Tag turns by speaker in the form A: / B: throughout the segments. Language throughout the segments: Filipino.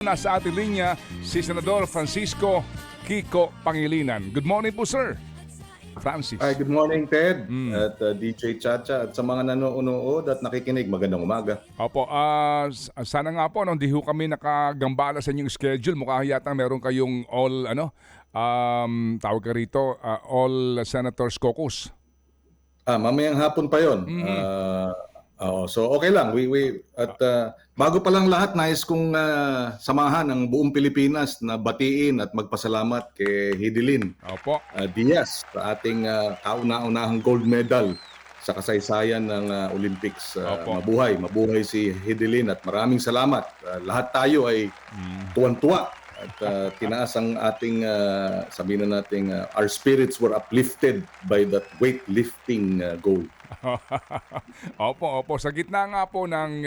A: Nasa ating linya si Senador Francisco Kiko Pangilinan. Good morning po, sir. Francis.
B: Hi, good morning, Ted,
A: Mm.
B: at DJ Chacha, at sa mga nanonood at nakikinig, magandang umaga.
A: Opo, sana nga po di ho kami nakagambala sa inyong schedule. Mukha yata meron kayong tawag ka rito, all senators caucus.
B: Mamayang hapon pa yon.
A: Mhm.
B: So okay lang. Bago pa lang lahat, nais kong samahan ang buong Pilipinas na batiin at magpasalamat kay Hidilyn
A: Opo.
B: Diaz sa ating kauna-unahang gold medal sa kasaysayan ng Olympics.
A: Opo.
B: Mabuhay si Hidilyn at maraming salamat. Lahat tayo ay tuwan-tuwa at tinaas ang ating, sabihin na natin, our spirits were uplifted by that weightlifting goal.
A: Opo. Sa gitna nga po ng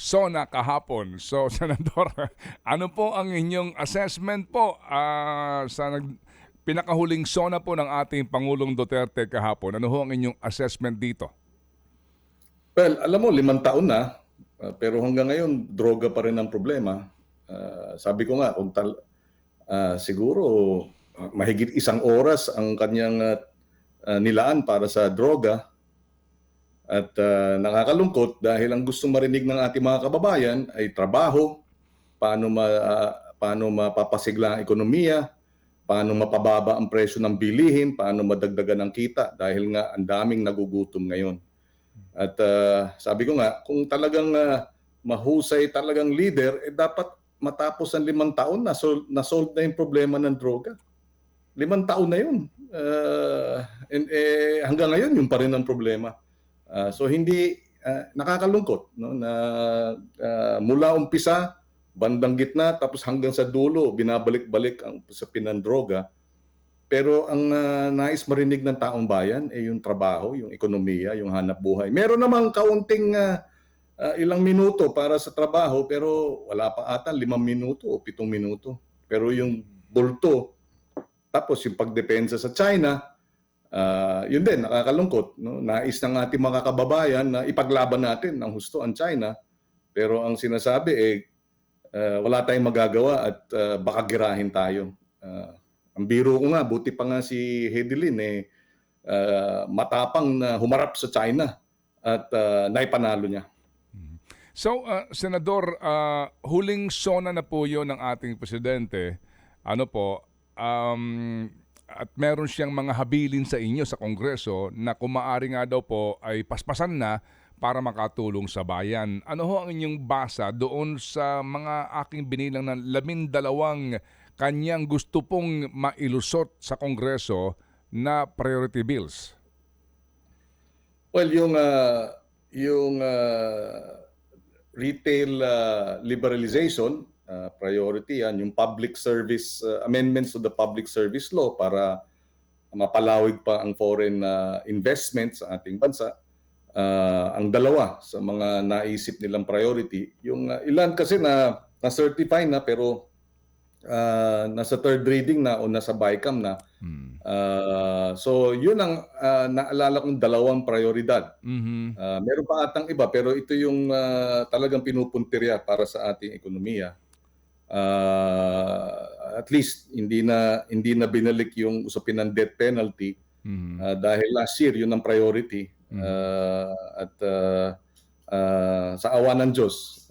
A: SONA kahapon. So, Senador, ano po ang inyong assessment po pinakahuling SONA po ng ating Pangulong Duterte kahapon? Ano ho ang inyong assessment dito?
B: Well, alam mo, 5 taon na, pero hanggang ngayon, droga pa rin ang problema. Sabi ko nga, siguro mahigit 1 oras ang kanyang nilaan para sa droga. At nakakalungkot dahil ang gustong marinig ng ating mga kababayan ay trabaho, paano mapapasigla ang ekonomiya, paano mapababa ang presyo ng bilihin, paano madagdagan ang kita dahil nga ang daming nagugutom ngayon. At sabi ko nga, kung talagang mahusay talagang leader, dapat matapos ang 5 taon, na-solve na yung problema ng droga. 5 taon na yun. Hanggang ngayon, yun pa rin ang problema. So hindi nakakalungkot, no, na mula umpisa, bandang gitna, tapos hanggang sa dulo, binabalik-balik ang usapin ng droga. Pero ang nais marinig ng taong bayan ay yung trabaho, yung ekonomiya, yung hanap buhay. Meron namang kaunting ilang minuto para sa trabaho, pero wala pa ata 5 minuto o 7 minuto. Pero yung bulto, tapos yung pagdepensa sa China, yun din, nakakalungkot. No? Nais ng ating mga kababayan na ipaglaban natin ng husto ang China. Pero ang sinasabi wala tayong magagawa at baka girahin tayo. Ang biro ko nga, buti pa nga si Hidilyn matapang na humarap sa China at naipanalo niya.
A: So, Senador, huling SONA na po yun ng ating presidente. At meron siyang mga habilin sa inyo sa Kongreso na kung maaari nga daw po ay paspasan na para makatulong sa bayan. Ano ho ang inyong basa doon sa mga aking binilang na 12 kanyang gusto pong mailusot sa Kongreso na priority bills?
B: Well, yung retail liberalization, priority yan, yung public service amendments to the public service law para mapalawig pa ang foreign investment sa ating bansa. Ang dalawa sa mga naisip nilang priority, yung ilan kasi na-certify na pero nasa third reading na o nasa BICAM na. So yun ang naalala kong 2 prioridad. Meron pa atang iba pero ito yung talagang pinupuntirya para sa ating ekonomiya. At least hindi na binalik yung usapin ng death penalty dahil last year yun ang priority. At sa awa ng Diyos,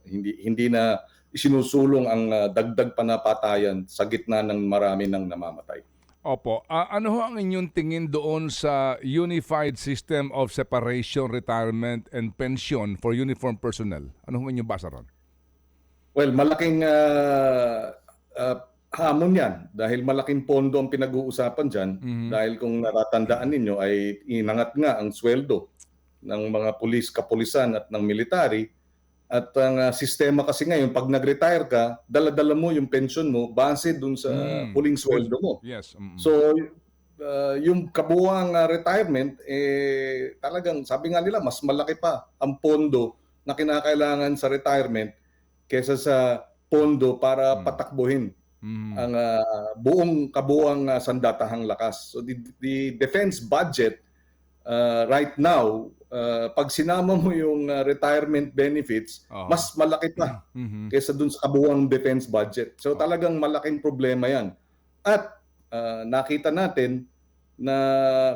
B: hindi na isinusulong ang dagdag panapatayan sa gitna ng marami nang namamatay.
A: Opo. Ano ho ang inyong tingin doon sa Unified System of Separation, Retirement, and Pension for Uniformed Personnel? Ano ho ang inyong basa ron?
B: Well, malaking hamon yan dahil malaking pondo ang pinag-uusapan dyan. Dahil kung natatandaan ninyo ay inangat nga ang sweldo ng mga kapulisan at ng military. At ang sistema kasi ngayon, pag nag-retire ka, dala-dala mo yung pension mo base dun sa huling sweldo mo.
A: Yes.
B: So, yung kabuuang retirement, talagang sabi nga nila, mas malaki pa ang pondo na kinakailangan sa retirement kesa sa pondo para patakbuhin ang buong kabuuang sandatahang lakas. So the defense budget right now, pag sinama mo yung retirement benefits,
A: Oo.
B: mas malaki pa
A: Mhm.
B: kaysa dun sa kabuuang defense budget. So talagang malaking problema yan. At nakita natin na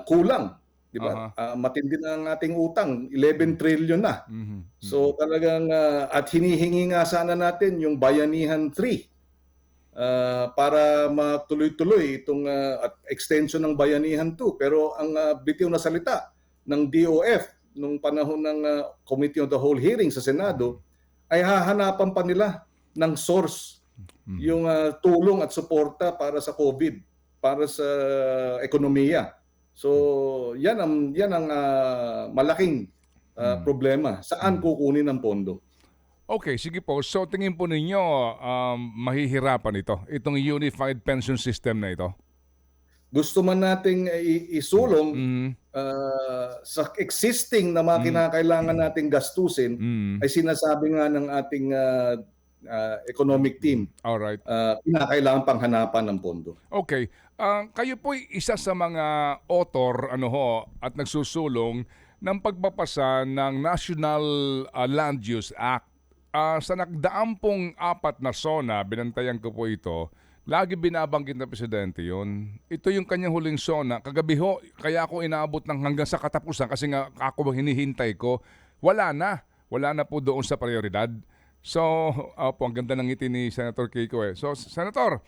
B: kulang, di ba?
A: Aha.
B: Matindi na ang ating utang, 11 trillion na.
A: Mhm.
B: So talagang at hinihingi nga sana natin yung Bayanihan 3 para matuloy-tuloy itong at extension ng Bayanihan 2. Pero ang bitiw na salita ng DOF nung panahon ng Committee on the Whole hearing sa Senado ay hahanapan pa nila ng source yung tulong at suporta para sa COVID, para sa ekonomiya. So yan ang malaking problema. Saan kukunin ang pondo?
A: Okay, sige po. So tingin po ninyo mahihirapan itong unified pension system na ito?
B: Gusto man nating isulong
A: Mhm.
B: sa existing na mga kinakailangan nating gastusin
A: Mhm.
B: ay sinasabi nga ng ating economic team,
A: Alright.
B: kinakailangan pang hanapan ng pondo.
A: Okay. Kayo po'y isa sa mga author at nagsusulong ng pagpapasa ng National Land Use Act. Sa nagdaang pong 4 na SONA, binantayan ko po ito, lagi binabanggit na presidente yun. Ito yung kanyang huling SONA. Kagabi ho, kaya ako inaabot ng hanggang sa katapusan kasi nga ako hinihintay ko. Wala na. Wala na po doon sa prioridad. So, ang ganda ng ngiti ni Senator Kiko eh. So, Senator,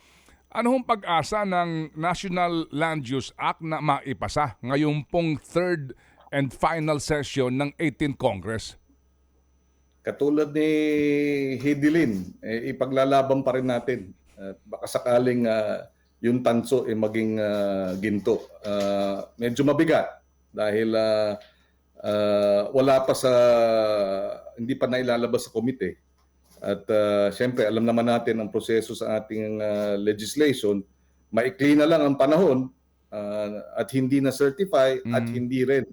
A: ano hong pag-asa ng National Land Use Act na maipasa ngayong pong third and final session ng 18th Congress?
B: Katulad ni Hidilyn, ipaglalaban pa rin natin. At baka sakaling yung tanso maging ginto. Medyo mabigat dahil wala pa hindi pa nailalabas sa komite. At siyempre, alam naman natin ang proseso sa ating legislation. Maikli na lang ang panahon at hindi na certify at hindi rin.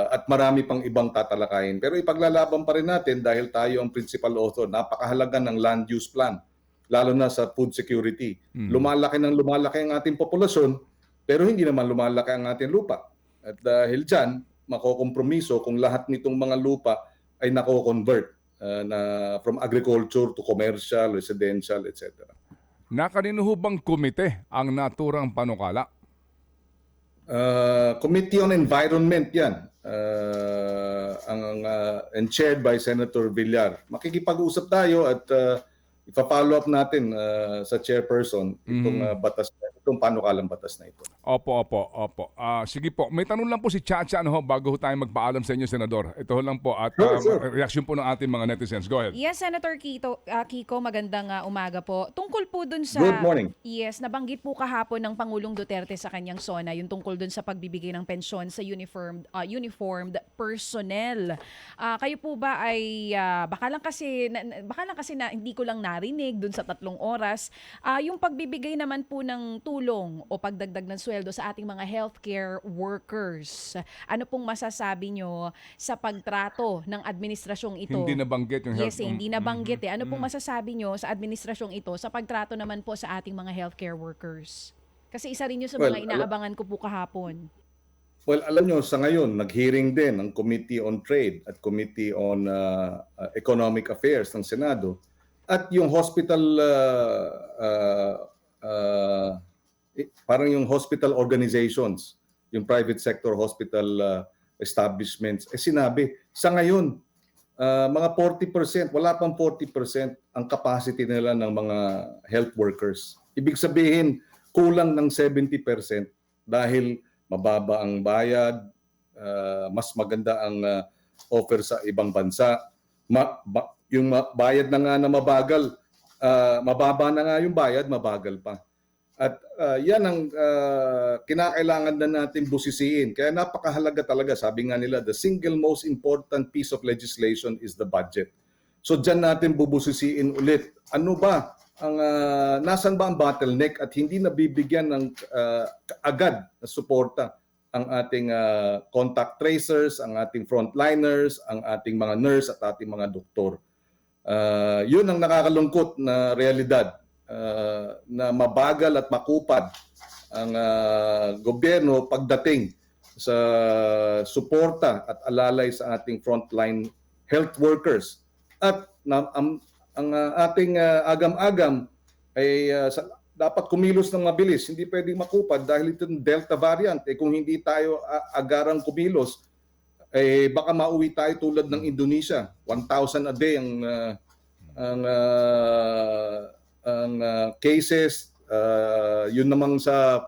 B: At marami pang ibang tatalakayin. Pero ipaglalaban pa rin natin dahil tayo ang principal author. Napakahalaga ng land use plan, lalo na sa food security. Lumalaki ang ating populasyon, pero hindi naman lumalaki ang ating lupa. At dahil dyan, makokompromiso kung lahat nitong mga lupa ay nako-convert from agriculture to commercial, residential, etc.
A: Nakanino ho bang komite ang naturang panukala?
B: Committee on Environment yan. And chaired by Senator Villar. Makikipag-usap tayo at ipa-follow up natin sa chairperson itong panukalang batas na ito.
A: Opo. Sige po. May tanong lang po si Chacha bago tayo magpaalam sa inyo, Senador. Ito lang po at
B: Sure.
A: reaksyon po ng ating mga netizens. Go ahead.
C: Yes, Senator Kiko, magandang umaga po. Tungkol po dun sa...
B: Good morning.
C: Yes, nabanggit po kahapon ng Pangulong Duterte sa kanyang SONA, yung tungkol dun sa pagbibigay ng pensyon sa uniformed personnel. Kayo po ba ay... baka lang kasi na hindi ko lang narinig dun sa 3 oras. Yung pagbibigay naman po ng tulong o pagdagdag ng sweldo sa ating mga healthcare workers. Ano pong masasabi nyo sa pagtrato ng administrasyong ito?
A: Hindi nabanggit yung
C: Yes, hindi nabanggit eh. Ano pong masasabi nyo sa administrasyong ito sa pagtrato naman po sa ating mga healthcare workers? Kasi isa rin yun sa mga inaabangan ko po kahapon.
B: Well, alam nyo, sa ngayon, nag-hearing din ang Committee on Trade at Committee on Economic Affairs ng Senado at yung hospital, parang yung hospital organizations, yung private sector hospital establishments, sinabi, sa ngayon, mga 40%, wala pang 40% ang capacity nila ng mga health workers. Ibig sabihin, kulang ng 70% dahil mababa ang bayad, mas maganda ang offer sa ibang bansa. Yung bayad na nga na mabagal, mababa na nga yung bayad, mabagal pa. At yan ang kinakailangan na natin busisiin. Kaya napakahalaga talaga, sabi nga nila, the single most important piece of legislation is the budget. So dyan natin bubusisiin ulit. Ano ba ang nasan ba ang bottleneck at hindi nabibigyan ng agad na suporta ang ating contact tracers, ang ating frontliners, ang ating mga nurse at ating mga doktor. Yun ang nakakalungkot na realidad, na mabagal at makupad ang gobyerno pagdating sa suporta at alalay sa ating frontline health workers. At ang ating agam-agam ay dapat kumilos ng mabilis, hindi pwedeng makupad dahil ito yung Delta variant. Kung hindi tayo agarang kumilos, baka mauwi tayo tulad ng Indonesia. 1,000 a day ang cases. Yun namang sa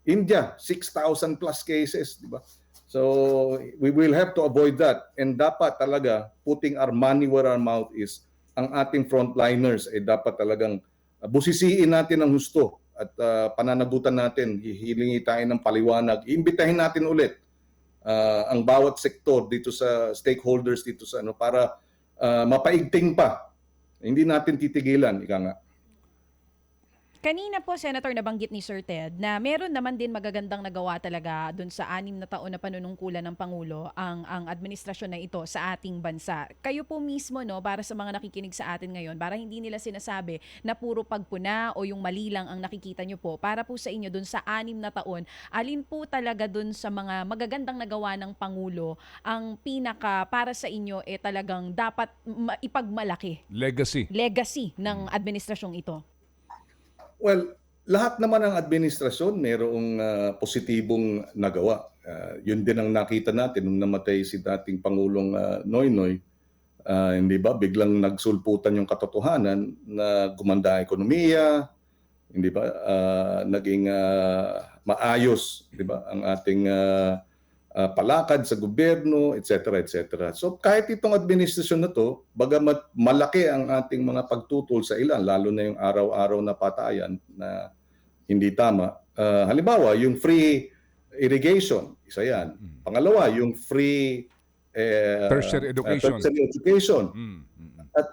B: India, 6,000 plus cases, di ba? So we will have to avoid that, and dapat talaga putting our money where our mouth is. Ang ating frontliners ay dapat talagang busisiin natin ng husto at pananagutan natin, hihilingi tayo ng paliwanag, iimbitahin natin ulit ang bawat sektor dito sa stakeholders dito sa para mapaigting pa. Hindi natin titigilan, ika nga.
C: Kanina po, Senator, nabanggit ni Sir Ted na meron naman din magagandang nagawa talaga dun sa 6 na taon na panunungkulan ng Pangulo ang administrasyon na ito sa ating bansa. Kayo po mismo, no, para sa mga nakikinig sa atin ngayon, para hindi nila sinasabi na puro pagpuna o yung mali lang ang nakikita nyo po, para po sa inyo dun sa 6 na taon, alin po talaga dun sa mga magagandang nagawa ng Pangulo ang pinaka para sa inyo talagang dapat ipagmalaki?
A: Legacy.
C: Ng administrasyong ito.
B: Well, lahat naman ng administrasyon mayroong positibong nagawa. Yun din ang nakita natin nung namatay si dating Pangulong Noynoy. Hindi ba? Biglang nagsulputan yung katotohanan na gumanda ang ekonomiya, hindi ba? Naging maayos, di ba? Ang ating palakad sa gobyerno, etc. etc. So kahit itong administrasyon na to, bagamat malaki ang ating mga pagtutol sa ilan, lalo na yung araw-araw na patayan na hindi tama. Halimbawa, yung free irrigation, isa yan. Pangalawa, yung free
A: Tertiary education.
B: At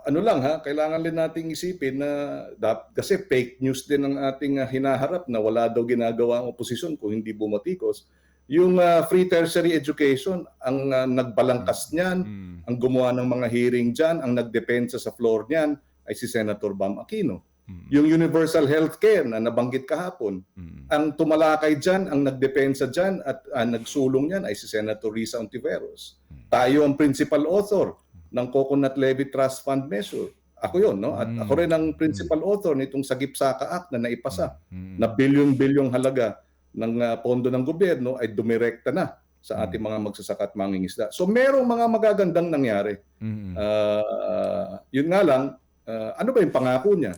B: ano lang kailangan din nating isipin na kasi fake news din ang ating hinaharap na wala daw ginagawa ang oposisyon kung hindi bumatikos. Yung free tertiary education, ang nagbalangkas niyan, ang gumawa ng mga hearing dyan, ang nagdepensa sa floor niyan ay si Senator Bam Aquino. Yung universal healthcare na nabanggit kahapon, ang tumalakay dyan, ang nagdepensa dyan at nagsulong niyan ay si Senator Risa Ontiveros. Tayo ang principal author ng Coconut Levy Trust Fund measure. Ako yun, no? At ako rin ang principal author nitong Sagip Saka Act na naipasa na bilyon-bilyong halaga ng pondo ng gobyerno ay dumirekta na sa ating mga magsasaka at mangingisda. So merong mga magagandang nangyari. Yun nga lang, ano ba yung pangako niya?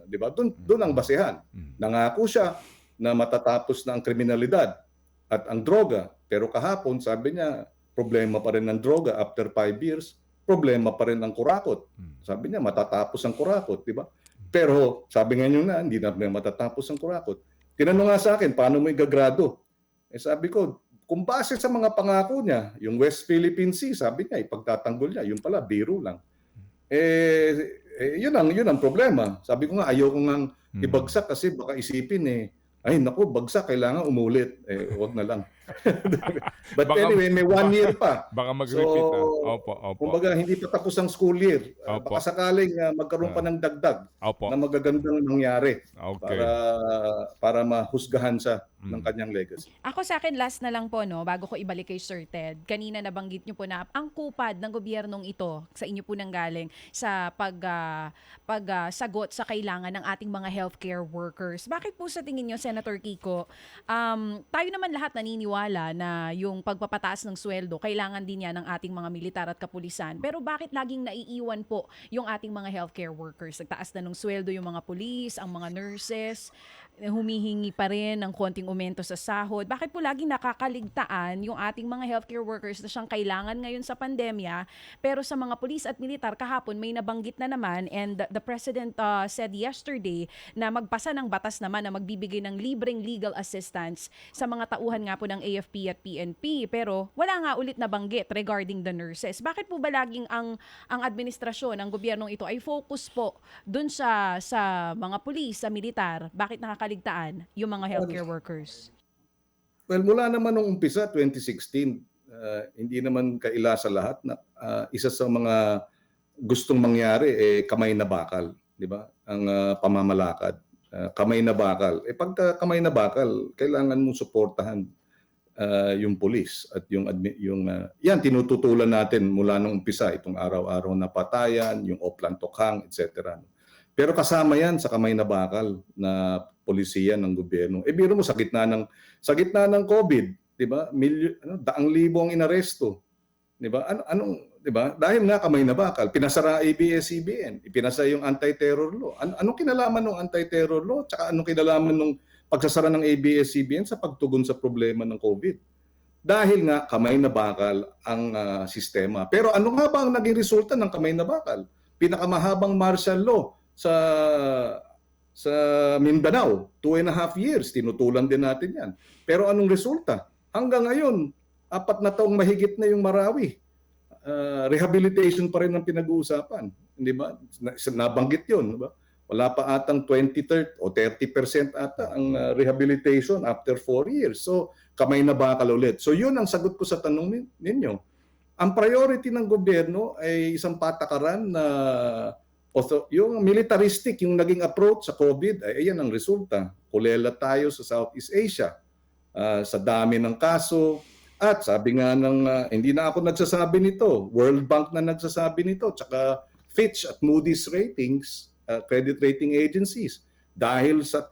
B: Di ba? Doon ang basehan. Nangako siya na matatapos na ang kriminalidad at ang droga. Pero kahapon, sabi niya, problema pa rin ang droga after 5 years. Problema pa rin ang kurakot. Sabi niya, matatapos ang kurakot. Di ba? Pero sabi nga niyo na, hindi na matatapos ang kurakot. Tinanong nga sa akin, paano mo igagrado? Sabi ko, kung base sa mga pangako niya, yung West Philippine Sea, sabi niya, ipagtatanggol niya. Yung pala, biro lang. Yun ang problema. Sabi ko nga, ayoko nga ibagsak kasi baka isipin ay naku, bagsak, kailangan umulit. Huwag na lang. But anyway, may 1 year pa.
A: Baka mag-repeat. Opo.
B: Kumbaga, hindi pa tapos ang school year. Baka sakaling magkaroon pa ng dagdag na magagandang nangyari para mahusgahan siya ng kanyang legacy.
C: Ako sa akin, last na lang po, no, bago ko ibalik kay Sir Ted. Kanina nabanggit niyo po na ang kupad ng gobyernong ito, sa inyo po nanggaling, sa pagsagot sa kailangan ng ating mga healthcare workers. Bakit po sa tingin niyo, Senator Kiko, tayo naman lahat naniniwala na yung pagpapataas ng sweldo, kailangan din yan ng ating mga militar at kapulisan. Pero bakit laging naiiwan po yung ating mga healthcare workers? Nagtaas na ng sweldo yung mga pulis, ang mga nurses, humihingi pa rin ng konting aumento sa sahod. Bakit po laging nakakaligtaan yung ating mga healthcare workers na siyang kailangan ngayon sa pandemya, pero sa mga pulis at militar kahapon may nabanggit na naman, and the President said yesterday na magpasa ng batas naman na magbibigay ng libreng legal assistance sa mga tauhan nga po ng AFP at PNP, pero wala nga ulit nabanggit regarding the nurses. Bakit po ba laging ang administrasyon, ang gobyernong ito ay focus po dun sa mga pulis, sa militar? Bakit nakakaligtaan yung mga healthcare workers?
B: Well, mula naman nung umpisa, 2016, hindi naman kaila sa lahat na isa sa mga gustong mangyari kamay na bakal, di ba? Ang pamamalakad. kamay na bakal. Pagka kamay na bakal, kailangan mong suportahan yung pulis at yan tinututulan natin mula nung umpisa, itong araw-araw na patayan, yung Oplan Tokhang, etc. Pero kasama yan sa kamay na bakal na polisiya ng gobyerno. Biro mo sa gitna ng COVID, 'di ba? Daang libo ang inaresto. 'Di ba? Anong 'di ba? Dahil nga kamay na bakal, pinasara ABS-CBN, ipinasa yung anti-terror law. Anong kinalaman ng anti-terror law? Tsaka anong kinalaman ng pagsasara ng ABS-CBN sa pagtugon sa problema ng COVID? Dahil nga kamay na bakal ang sistema. Pero ano nga ba ang naging resulta ng kamay na bakal? Pinakamahabang martial law sa Mindanao, 2.5 years, tinutulan din natin yan. Pero anong resulta? Hanggang ngayon, 4 na taong mahigit na yung Marawi. Rehabilitation pa rin ang pinag-uusapan. Hindi ba? Nabanggit yun. Diba? Wala pa atang 20, 30 o 30% ata ang rehabilitation after 4 years. So, kamay na bakal ulit. So, yun ang sagot ko sa tanong ninyo. Ang priority ng gobyerno ay isang patakaran na yung militaristic, yung naging approach sa COVID, ay ayan ang resulta. Kulela tayo sa Southeast Asia. Sa dami ng kaso. At sabi nga hindi na ako nagsasabi nito, World Bank na nagsasabi nito, tsaka Fitch at Moody's ratings, credit rating agencies. Dahil sa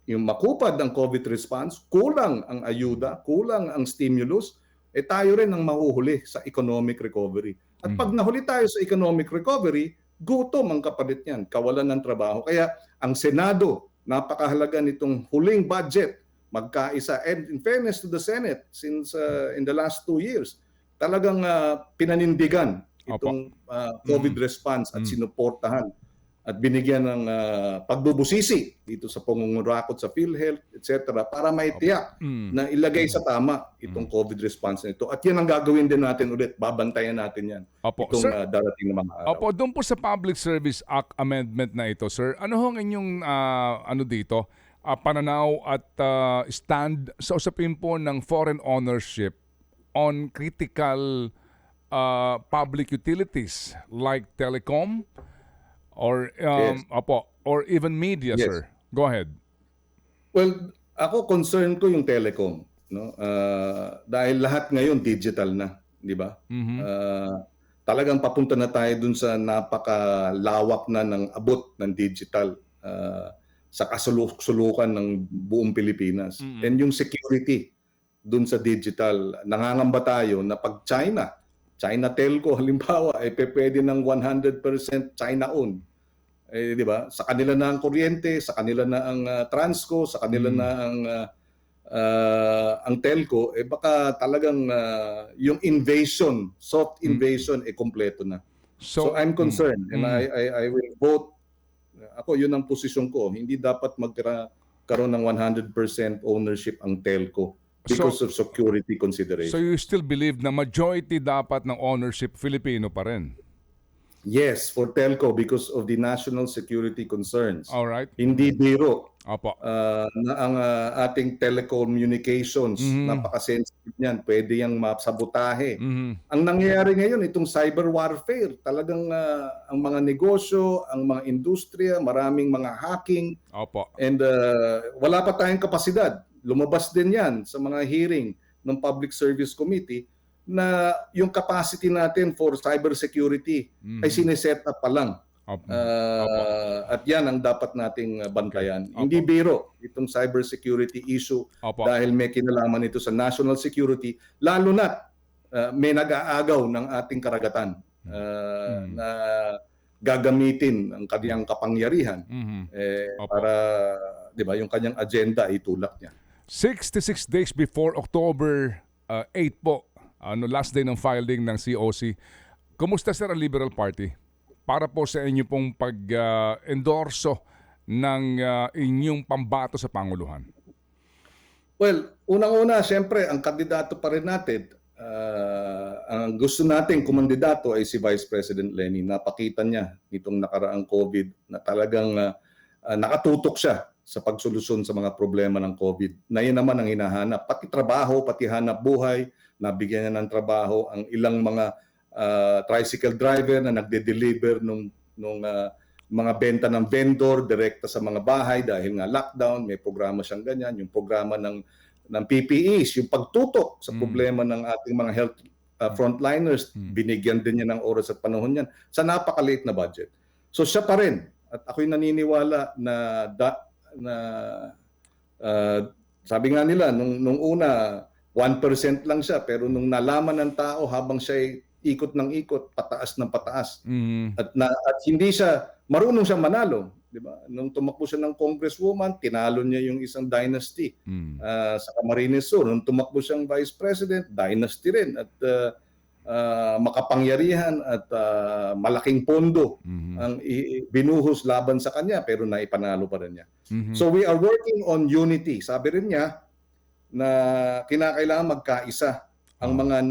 B: yung makupad ng COVID response, kulang ang ayuda, kulang ang stimulus, tayo rin ang mahuhuli sa economic recovery. At pag nahuli tayo sa economic recovery, gutom ang kapalit niyan, kawalan ng trabaho. Kaya ang Senado, napakahalaga nitong huling budget, magkaisa. And in fairness to the Senate, since in the last 2 years, talagang pinanindigan itong COVID response at sinuportahan at binigyan ng pagbubusisi dito sa pangungurakot sa PhilHealth, etc. para maitiyak na ilagay sa tama itong COVID response nito. At yan ang gagawin din natin ulit. Babantayan natin yan. Itong darating na mga araw.
A: Doon po sa Public Service Act Amendment na ito, sir, ano hong inyong dito, pananaw at stand sa usapin po ng foreign ownership on critical public utilities like telecom or or even media, sir? Go ahead.
B: Well, ako concern ko yung telecom, no? Dahil lahat ngayon digital na, di ba? Talagang papunta na tayo dun sa napakalawak na ng abot ng digital sa kasuluk-sulukan ng buong Pilipinas. And yung security dun sa digital, nangangamba tayo na pag China telco halimbawa, pwede ng 100% China-owned. Di ba? Sa kanila na ang kuryente, sa kanila na ang Transco, sa kanila na ang telco, baka talagang yung invasion, soft invasion, kompleto na. So I'm concerned and I will vote. Ako, yun ang posisyon ko. Hindi dapat magkaroon ng 100% ownership ang telco because of security consideration.
A: So you still believe na majority dapat ng ownership Filipino pa rin?
B: Yes, for telco because of the national security concerns.
A: All right.
B: Hindi biro.
A: Opo.
B: Na ang ating telecommunications, napaka-sensitive niyan, pwede yang masabotahe. Ang nangyayari ngayon, itong cyber warfare, talagang ang mga negosyo, ang mga industriya, maraming mga hacking.
A: Opo.
B: And wala pa tayong kapasidad. Lumabas din yan sa mga hearing ng Public Service Committee na yung capacity natin for cybersecurity ay sineset up pa lang. At yan ang dapat nating bantayan. Hindi biro itong cybersecurity issue dahil may kinalaman ito sa national security, lalo na may nag-aagaw ng ating karagatan na gagamitin ang kanyang kapangyarihan para, di ba, yung kanyang agenda itulak niya.
A: 66 days before October 8 po, last day ng filing ng COC. Kumusta, sir, ang Liberal Party para po sa inyo pong pag-endorso ng inyong pambato sa Panguluhan?
B: Well, unang-una, siyempre, ang kandidato pa rin natin, ang gusto nating kumandidato ay si Vice President Leni. Napakita niya nitong nakaraang COVID na talagang nakatutok siya sa pagsolusyon sa mga problema ng COVID. Na yun naman ang hinahanap. Pati trabaho, pati hanap buhay, nabigyan niya ng trabaho ang ilang mga tricycle driver na nagde-deliver nung mga benta ng vendor direkta sa mga bahay dahil nga lockdown, may programa siyang ganyan, yung programa ng PPEs, yung pagtutok sa problema ng ating mga health frontliners, binigyan din niya ng oras at panahon yan sa napakaliit na budget. So siya pa rin, at ako'y naniniwala sabi nga nila, nung una, 1% lang siya, pero nung nalaman ng tao habang siya ikot ng ikot, pataas ng pataas, at hindi siya, marunong siyang manalo. Di ba? Nung tumakbo siya ng congresswoman, tinalo niya yung isang dynasty sa Camarines Sur. Nung tumakbo siyang vice president, dynasty rin. At makapangyarihan at malaking pondo ang binuhos laban sa kanya, pero naipanalo pa rin niya. So we are working on unity. Sabi rin niya na kinakailangan magkaisa ang mga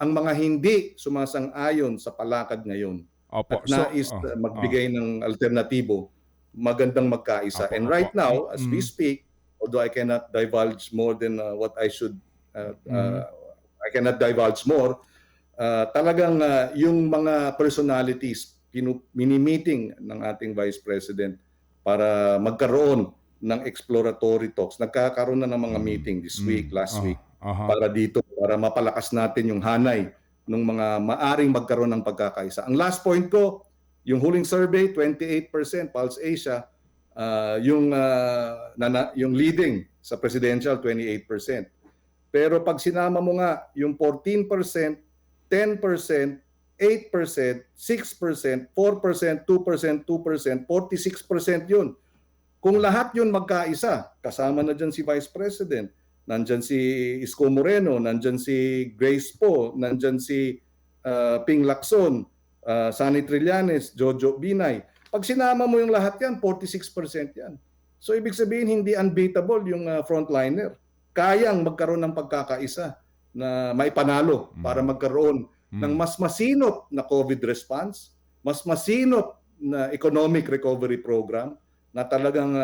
B: ang mga hindi sumasang-ayon sa palakad ngayon.
A: Opo.
B: At nais magbigay ng alternatibo, magandang magkaisa. And right now, as we speak, although I cannot divulge more than what I should, I cannot divulge more, talagang yung mga personalities mini-meeting ng ating Vice President para magkaroon ng exploratory talks. Nagkakaroon na ng mga meeting this week, last week, para dito, para mapalakas natin yung hanay ng mga maaring magkaroon ng pagkakaisa. Ang last point ko, yung huling survey, 28%, Pulse Asia, yung leading sa presidential, 28%. Pero pag sinama mo nga yung 14%, 10%, 8%, 6%, 4%, 2%, 2%, 46% yun. Kung lahat yun magkaisa, kasama na dyan si Vice President, nandyan si Isko Moreno, nandyan si Grace Poe, nandyan si Ping Lacson, Sunny Trillanes, Jojo Binay. Pag sinama mo yung lahat yan, 46% yan. So ibig sabihin hindi unbeatable yung frontliner. Kayang magkaroon ng pagkakaisa na maipanalo para magkaroon ng mas masinop na COVID response, mas masinop na economic recovery program na talagang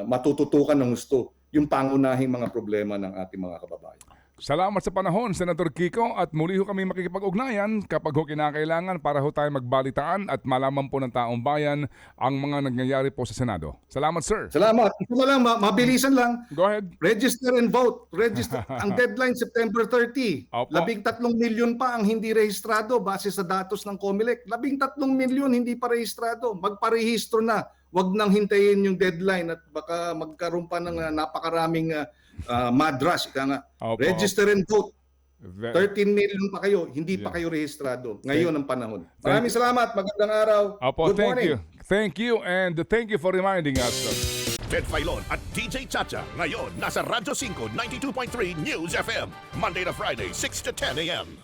B: matututukan ng gusto yung pangunahing mga problema ng ating mga kababayan.
A: Salamat sa panahon, Senator Kiko, at muli ho kami makikipag-ugnayan kapag ho kinakailangan para ho tayo magbalitaan at malaman po ng taong bayan ang mga nangyayari po sa Senado. Salamat, sir.
B: Salamat. Ito na lang, mabilisan lang.
A: Go ahead.
B: Register and vote. Register. Ang deadline September 30.
A: Opo.
B: 13 milyon pa ang hindi rehistrado base sa datos ng COMELEC. 13 milyon hindi pa rehistrado. Magparehistro na. Huwag nang hintayin yung deadline at baka magkaroon pa ng napakaraming mad rush. Register and vote. 13 million pa kayo, hindi pa kayo rehistrado. Ngayon ang panahon. Maraming salamat. Magandang araw.
A: Opo,
B: Good
A: thank
B: morning.
A: you. Thank you, and thank you for reminding us.
D: Ted Filon at DJ Chacha. Ngayon, nasa Radyo 5, 92.3 News FM. Monday to Friday, 6 to 10 a.m.